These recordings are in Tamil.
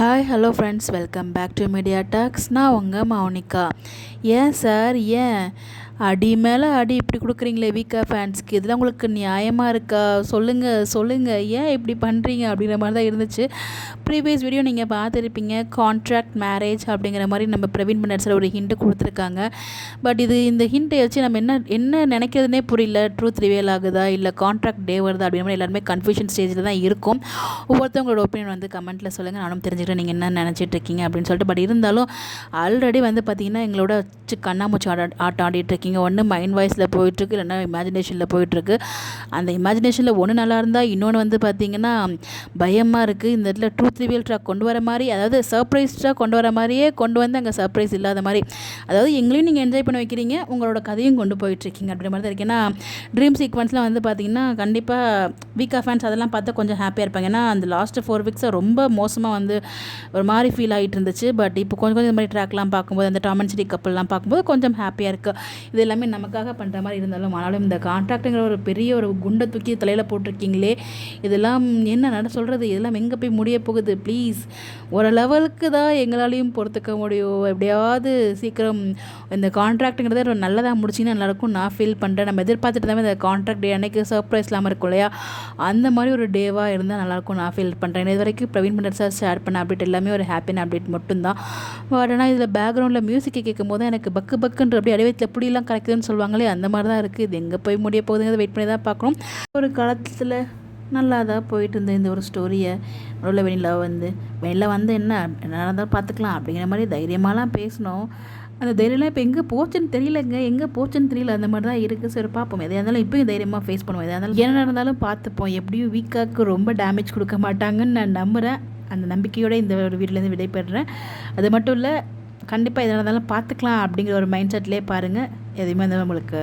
Hi hello friends, welcome back to Media Talks. நான் உங்கள் மௌனிகா. ஏன் சார், ஏன் அடி மேலே அடி இப்படி கொடுக்குறீங்களே வீக்கா ஃபேன்ஸ்க்கு? இதெல்லாம் உங்களுக்கு நியாயமாக இருக்கா? சொல்லுங்கள் ஏன் இப்படி பண்ணுறீங்க அப்படிங்கிற மாதிரி தான் இருந்துச்சு. ப்ரீவியஸ் வீடியோ நீங்கள் பார்த்துருப்பீங்க. கான்ட்ராக்ட் மேரேஜ் அப்படிங்கிற மாதிரி நம்ம பிரவீன் பன்னர்ஸில் ஒரு ஹிண்ட்டு கொடுத்துருக்காங்க. பட் இந்த ஹிண்ட்டை வச்சு நம்ம என்ன நினைக்கிறதுனே புரியல. ட்ரூத் ரிவேல் ஆகுதா இல்லை கான்ட்ராக்ட் டே வருதா அப்படிங்கிற மாதிரி எல்லாருமே கன்ஃபியூஷன் ஸ்டேஜில் தான் இருக்கும். ஒவ்வொருத்தவங்களோட ஒப்பீனியன் வந்து கமெண்ட்டில் சொல்லுங்கள், நானும் தெரிஞ்சுக்கிட்டேன் நீங்கள் என்ன நினச்சிட்டு இருக்கீங்க அப்படின்னு சொல்லிட்டு. பட் இருந்தாலும் ஆல்ரெடி வந்து பார்த்திங்கன்னா எங்களோட வச்சு கண்ணாமூச்சி ஆட்டம் ஆடிட்டு இருக்கீங்க. ஒன்று மைண்ட் வாய்ஸில் போயிட்டுருக்கு, இல்லைன்னா இமேஜினேஷனில் போயிட்டுருக்கு. அந்த இமேஜினேஷனில் ஒன்று நல்லா இருந்தால் இன்னொன்று வந்து பார்த்திங்கன்னா பயமாக இருக்குது. இந்த இடத்துல ட்ரூத் ரிவீல் ட்ராக் கொண்டு வர மாதிரி, அதாவது சர்ப்ரைஸ் ட்ராக் கொண்டு வர மாதிரியே கொண்டு வந்து அங்கே சர்ப்ரைஸ் இல்லாத மாதிரி, அதாவது எங்களையும் நீங்கள் என்ஜாய் பண்ண வைக்கிறீங்க, உங்களோட கதையும் கொண்டு போயிட்டுருக்கீங்க அப்படின்ற மாதிரி தான் இருக்குது. ஏன்னா ட்ரீம் சீக்வன்ஸ்லாம் வந்து பார்த்திங்கன்னா கண்டிப்பாக வீக்கா ஃபேன்ஸ் அதெல்லாம் பார்த்தா கொஞ்சம் ஹாப்பியாக இருப்பாங்க. ஏன்னா அந்த லாஸ்ட் 4 வீக்ஸாக ரொம்ப மோசமாக வந்து ஒரு மாதிரி ஃபீல் ஆகிட்டு இருந்துச்சு. பட் இப்போ கொஞ்சம் இந்த மாதிரி ட்ராக்லாம் பார்க்கும்போது, அந்த டாம் அண்ட் ஜெர்ரி கப்பல்லாம் பார்க்கும்போது கொஞ்சம் ஹாப்பியாக இருக்குது. இது எல்லாமே நமக்காக பண்ணுற மாதிரி இருந்தாலும், ஆனாலும் இந்த கான்ட்ராக்ட்டுங்கிற ஒரு பெரிய ஒரு குண்டை தூக்கி தலையில் போட்டிருக்கீங்களே, இதெல்லாம் என்ன சொல்கிறது? இதெல்லாம் எங்கே போய் முடிய போகுது? ப்ளீஸ், ஒரு லெவலுக்கு தான் எங்களாலையும் பொறுத்துக்க முடியும். எப்படியாவது சீக்கிரம் இந்த கான்ட்ராக்ட்டுங்கிறத ஒரு நல்லதாக முடிச்சிங்கன்னா நல்லாயிருக்கும் நான் ஃபீல் பண்ணுறேன். நம்ம எதிர்பார்த்துட்டு தான் இந்த கான்ட்ராக்ட் டே அன்றைக்கி சர்ப்ரைஸ் இல்லாமல் இருக்கும் இல்லையா, அந்த மாதிரி ஒரு டேவாக இருந்தால் நல்லாயிருக்கும் நான் ஃபீல் பண்ணுறேன். இது வரைக்கும் பிரவீன் பன்னர்ஸ் சார் ஷேர் பண்ண அப்டேட் எல்லாமே ஒரு ஹாப்பியான அப்டேட் மட்டும்தான். பட் ஆனால் இதில் பேக்ரவுண்டில் மியூசிக்கை கேட்கும் போது எனக்கு பக்குன்ற அப்படி அடிவயத்தில் எப்படிலாம் கலக்குதுன்னு சொல்லுவாங்களே, அந்த மாதிரி தான் இருக்குது. இது எங்கே போய் முடிய போகுதுங்கிறத வெயிட் பண்ணி தான் பார்க்கணும். ஒரு காலத்தில் நல்லா தான் போயிட்டு இருந்த இந்த ஒரு ஸ்டோரியை நடுவில் வெளியில் வந்து என்ன நடந்தாலும் பார்த்துக்கலாம் அப்படிங்கிற மாதிரி தைரியமாலாம் பேசணும். அந்த தைரியம்லாம் இப்போ எங்கே போச்சுன்னு தெரியல, அந்த மாதிரி தான் இருக்குது. சரி பார்ப்போம், எதாக இருந்தாலும் இப்போயும் தைரியமாக ஃபேஸ் பண்ணுவோம். எதாக இருந்தாலும் என்ன நடந்தாலும் பார்த்துப்போம். எப்படியும் வீக்காக்கு ரொம்ப டேமேஜ் கொடுக்க மாட்டாங்கன்னு நான் நம்புகிறேன். அந்த நம்பிக்கையோடு இந்த ஒரு வீட்டிலேருந்து விடைபெறுறேன். அது மட்டும் இல்லை, கண்டிப்பாக எதாக இருந்தாலும் பார்த்துக்கலாம் அப்படிங்கிற ஒரு மைண்ட் செட்லேயே பாருங்கள். எதுவுமே அந்த உங்களுக்கு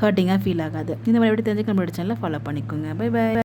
ஹர்ட்டிங்காக ஃபீல் ஆகாது. இந்த மாதிரி எப்படி தெரிஞ்சுக்க நம்மளோட சேனலை ஃபாலோ பண்ணிக்கோங்க. Bye by.